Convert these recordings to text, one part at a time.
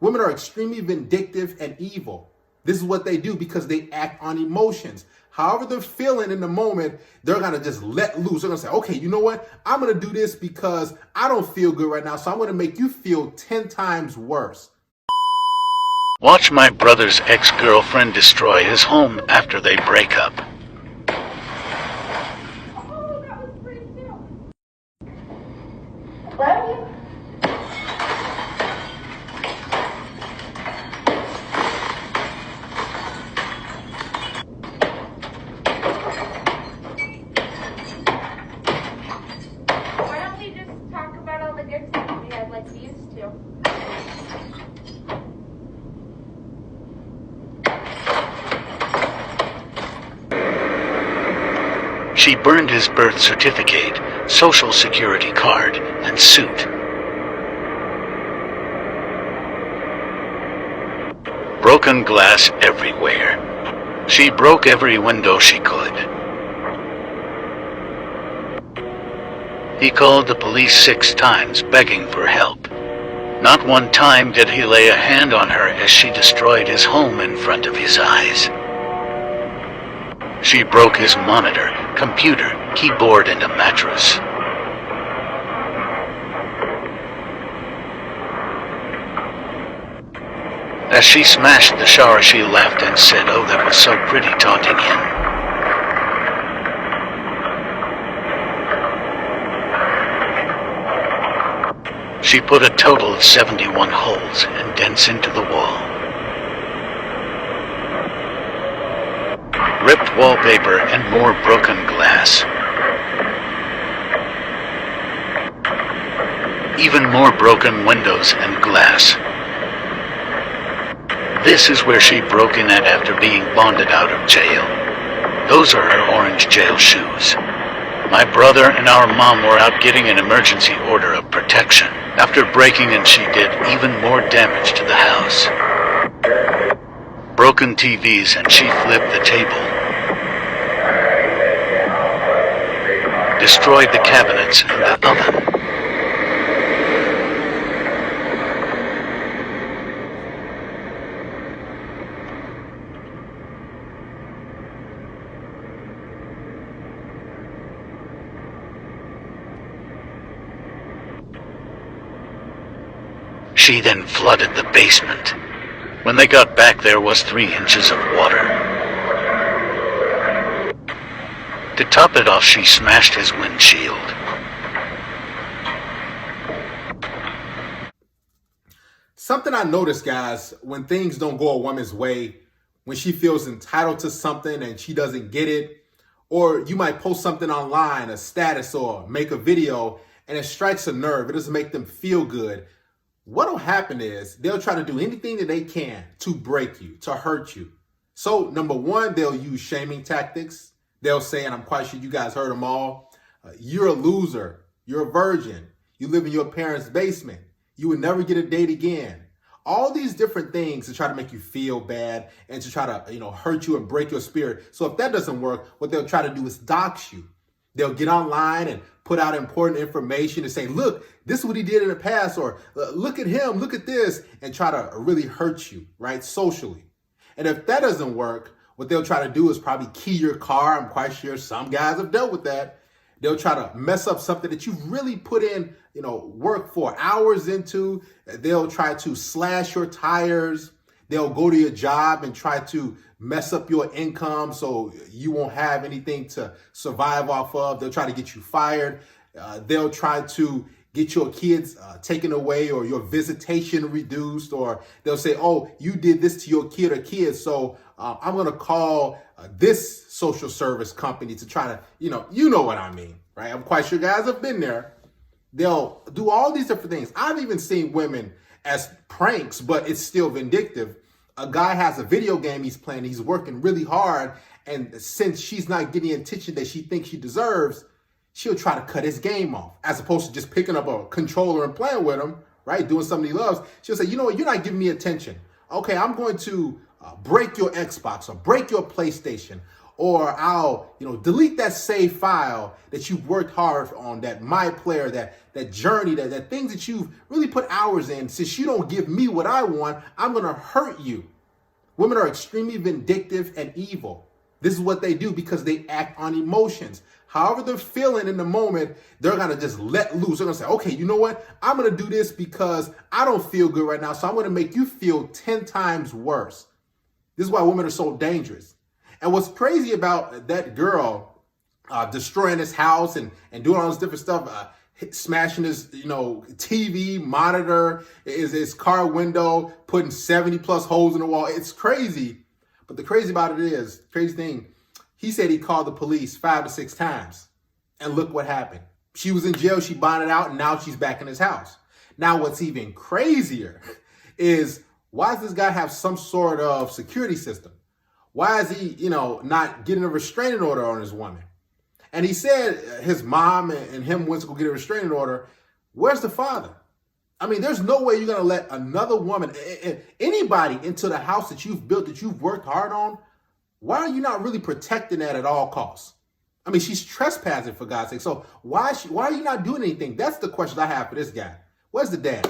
Women are extremely vindictive and evil. This is what they do because they act on emotions. However they're feeling in the moment, they're going to just let loose. They're going to say, okay, you know what? I'm going to do this because I don't feel good right now, so I'm going to make you feel 10 times worse. Watch my brother's ex-girlfriend destroy his home after they break up. Like we used to. She burned his birth certificate, social security card, and suit. Broken glass everywhere. She broke every window she could. He called the police 6 times begging for help. Not one time did he lay a hand on her as she destroyed his home in front of his eyes. She broke his monitor, computer, keyboard, and a mattress. As she smashed the shower, she laughed and said, "Oh, that was so pretty," taunting him. She put a total of 71 holes and dents into the wall. Ripped wallpaper and more broken glass. Even more broken windows and glass. This is where she broke in at after being bonded out of jail. Those are her orange jail shoes. My brother and our mom were out getting an emergency order of protection. After breaking in, she did even more damage to the house. Broken TVs, and she flipped the table. Destroyed the cabinets and the oven. She then flooded the basement. When they got back, there was 3 inches of water. To top it off, she smashed his windshield. Something I noticed, guys, when things don't go a woman's way, when she feels entitled to something and she doesn't get it, or you might post something online, a status, or make a video, and it strikes a nerve, it doesn't make them feel good. What'll happen is they'll try to do anything that they can to break you, to hurt you. So number one, they'll use shaming tactics. They'll say, and I'm quite sure you guys heard them all, you're a loser, you're a virgin, you live in your parents' basement, you would never get a date again. All these different things to try to make you feel bad and to try to, hurt you and break your spirit. So if that doesn't work, what they'll try to do is dox you. They'll get online and put out important information and say, look, this is what he did in the past, or look at him, look at this, and try to really hurt you, right, socially. And if that doesn't work, what they'll try to do is probably key your car. I'm quite sure some guys have dealt with that. They'll try to mess up something that you've really put in, work for hours into. They'll try to slash your tires. They'll go to your job and try to mess up your income so you won't have anything to survive off of. They'll try to get you fired. They'll try to get your kids taken away or your visitation reduced, or they'll say, oh, you did this to your kid or kids, so I'm going to call this social service company to try to, you know what I mean, right? I'm quite sure guys have been there. They'll do all these different things. I've even seen women as pranks, but it's still vindictive. A guy has a video game he's playing, he's working really hard, and since she's not getting the attention that she thinks she deserves, she'll try to cut his game off, as opposed to just picking up a controller and playing with him, right? Doing something he loves. She'll say, you know what, you're not giving me attention. Okay, I'm going to break your Xbox or break your PlayStation, or I'll, delete that save file that you've worked hard on, that my player, that journey, that things that you've really put hours in. Since you don't give me what I want, I'm going to hurt you. Women are extremely vindictive and evil. This is what they do because they act on emotions. However they're feeling in the moment, they're going to just let loose. They're going to say, okay, you know what? I'm going to do this because I don't feel good right now. So I'm going to make you feel 10 times worse. This is why women are so dangerous. And what's crazy about that girl destroying his house and doing all this different stuff, smashing his, TV monitor, his car window, putting 70 plus holes in the wall. It's crazy. But the crazy thing, he said he called the police 5 to 6 times. And look what happened. She was in jail, she bonded out, and now she's back in his house. Now, what's even crazier is, why does this guy have some sort of security system? Why is he, not getting a restraining order on his woman? And he said his mom and him went to go get a restraining order. Where's the father? I mean, there's no way you're going to let another woman, anybody, into the house that you've built, that you've worked hard on. Why are you not really protecting that at all costs? I mean, she's trespassing, for God's sake. So why are you not doing anything? That's the question I have for this guy. Where's the dad?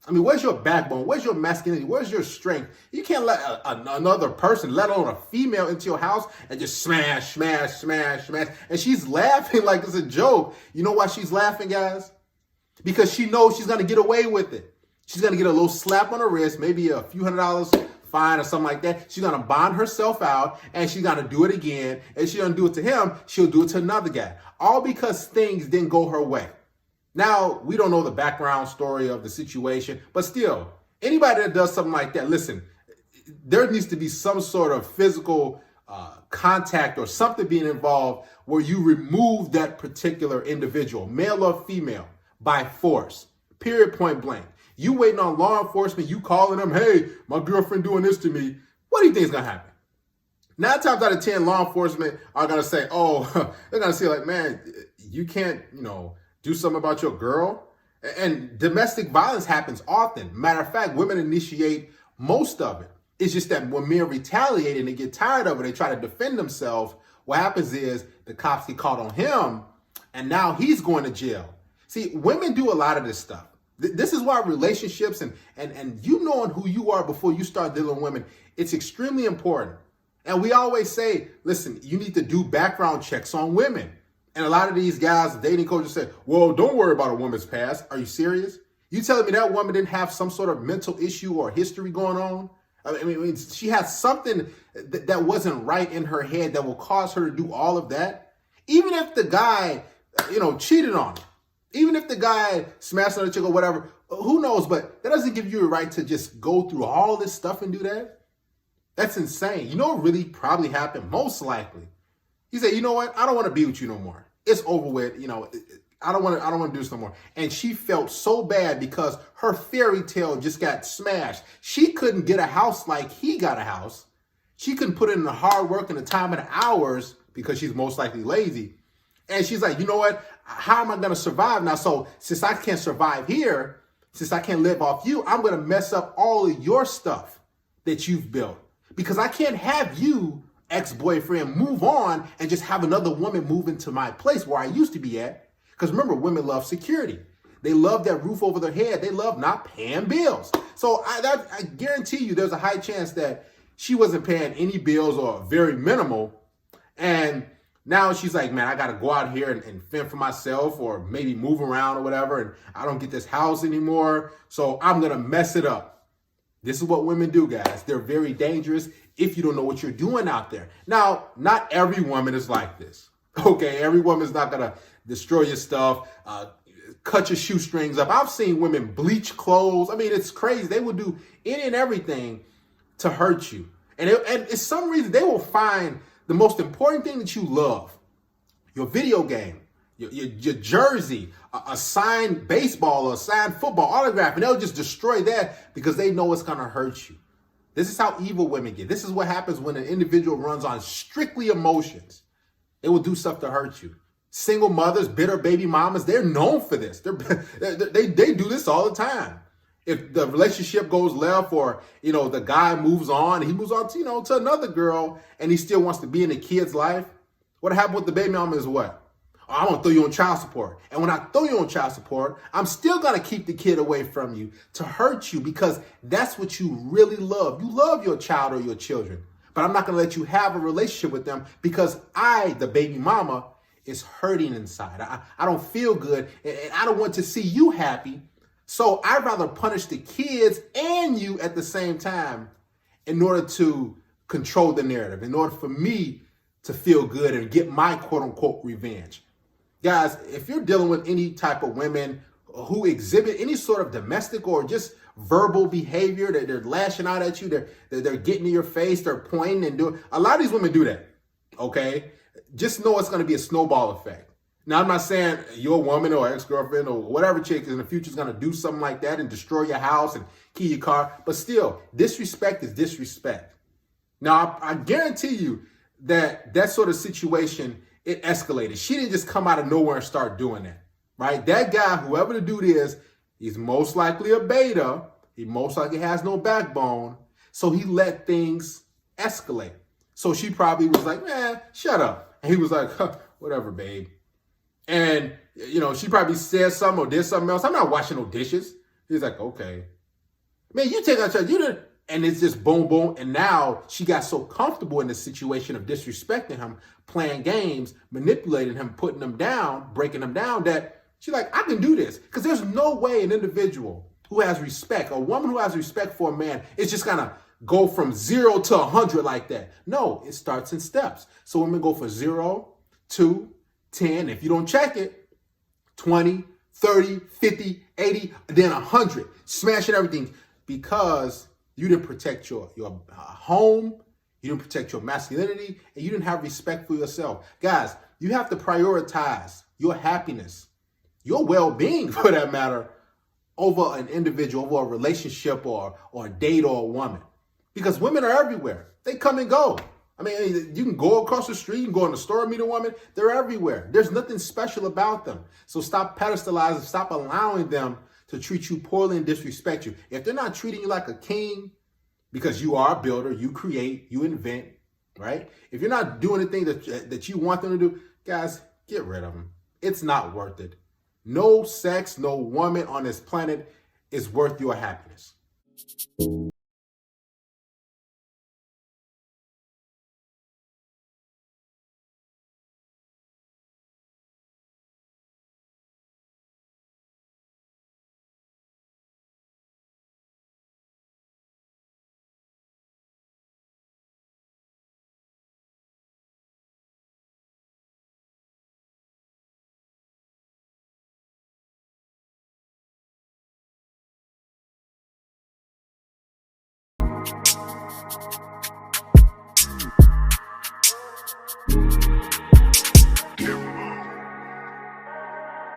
I mean, where's your backbone? Where's your masculinity? Where's your strength? You can't let another person, let alone a female, into your house and just smash, smash, smash, smash. And she's laughing like it's a joke. You know why she's laughing, guys? Because she knows she's going to get away with it. She's going to get a little slap on her wrist, maybe a few $100 fine or something like that. She's going to bond herself out, and she's going to do it again. And she's going to do it to him. She'll do it to another guy. All because things didn't go her way. Now, we don't know the background story of the situation, but still, anybody that does something like that, listen, there needs to be some sort of physical contact or something being involved where you remove that particular individual, male or female, by force, period, point blank. You waiting on law enforcement, you calling them, hey, my girlfriend doing this to me. What do you think is going to happen? 9 times out of 10, law enforcement are going to say, oh, they're going to say like, man, you can't, do something about your girl. And domestic violence happens often. Matter of fact, women initiate most of it. It's just that when men retaliate and they get tired of it, they try to defend themselves. What happens is the cops get caught on him, and now he's going to jail. See, women do a lot of this stuff. This is why relationships and you knowing who you are before you start dealing with women, it's extremely important. And we always say, listen, you need to do background checks on women. And a lot of these guys, dating coaches say, well, don't worry about a woman's past. Are you serious? You telling me that woman didn't have some sort of mental issue or history going on? I mean, she has something that wasn't right in her head that will cause her to do all of that. Even if the guy, cheated on her, even if the guy smashed on a chick or whatever, who knows? But that doesn't give you a right to just go through all this stuff and do that. That's insane. You know what really probably happened? Most likely, he said, you know what? I don't want to be with you no more. It's over with. I don't want to do this no more. And she felt so bad because her fairy tale just got smashed. She couldn't get a house like he got a house. She couldn't put in the hard work and the time and the hours because she's most likely lazy. And she's like, you know what? How am I going to survive now? So since I can't survive here, since I can't live off you, I'm going to mess up all of your stuff that you've built because I can't have you, ex-boyfriend, move on and just have another woman move into my place where I used to be at. Because remember, women love security. They love that roof over their head. They love not paying bills. So I guarantee you there's a high chance that she wasn't paying any bills or very minimal. And now she's like, man, I got to go out here and fend for myself or maybe move around or whatever. And I don't get this house anymore. So I'm going to mess it up. This is what women do, guys. They're very dangerous if you don't know what you're doing out there. Now, not every woman is like this. Okay, every woman's not going to destroy your stuff, cut your shoestrings up. I've seen women bleach clothes. I mean, it's crazy. They will do any and everything to hurt you. And for some reason, they will find the most important thing that you love, your video game, your jersey, a signed baseball or a signed football autograph, and they'll just destroy that because they know it's going to hurt you. This is how evil women get. This is what happens when an individual runs on strictly emotions. They will do stuff to hurt you. Single mothers, bitter baby mamas, they're known for this. They do this all the time. If the relationship goes left, or the guy moves on, he moves on to to another girl, and he still wants to be in the kid's life, what happened with the baby mama is what? Oh, I'm gonna throw you on child support. And when I throw you on child support, I'm still gonna keep the kid away from you to hurt you, because that's what you really love. You love your child or your children. But I'm not gonna let you have a relationship with them because I, the baby mama, is hurting inside. I don't feel good, and I don't want to see you happy. So I'd rather punish the kids and you at the same time in order to control the narrative, in order for me to feel good and get my quote unquote revenge. Guys, if you're dealing with any type of women who exhibit any sort of domestic or just verbal behavior, that they're lashing out at you, they're getting in your face, they're pointing and doing, a lot of these women do that, okay? Just know it's going to be a snowball effect. Now, I'm not saying your woman or ex-girlfriend or whatever chick in the future is going to do something like that and destroy your house and key your car, but still, disrespect is disrespect. Now, I guarantee you that sort of situation, it escalated. She didn't just come out of nowhere and start doing that, right? That guy, whoever the dude is, he's most likely a beta. He most likely has no backbone. So he let things escalate. So she probably was like, man, shut up. And he was like, huh, whatever, babe. And, she probably said something or did something else. I'm not washing no dishes. He's like, okay. Man, you take out you didn't. And it's just boom, boom. And now she got so comfortable in the situation of disrespecting him, playing games, manipulating him, putting him down, breaking him down, that she's like, I can do this. Because there's no way an individual who has respect, a woman who has respect for a man, is just going to go from 0 to 100 like that. No, it starts in steps. So women go for 0, 2, 10. If you don't check it, 20, 30, 50, 80, then 100. Smashing everything because you didn't protect your home, you didn't protect your masculinity, and you didn't have respect for yourself. Guys, you have to prioritize your happiness, your well-being for that matter, over an individual, over a relationship or a date or a woman. Because women are everywhere. They come and go. I mean, you can go across the street, you can go in the store and meet a woman. They're everywhere. There's nothing special about them. So stop pedestalizing, stop allowing them to treat you poorly and disrespect you. If they're not treating you like a king, because you are a builder, you create, you invent, right? If you're not doing the thing that you want them to do, guys, get rid of them. It's not worth it. No sex, no woman on this planet is worth your happiness.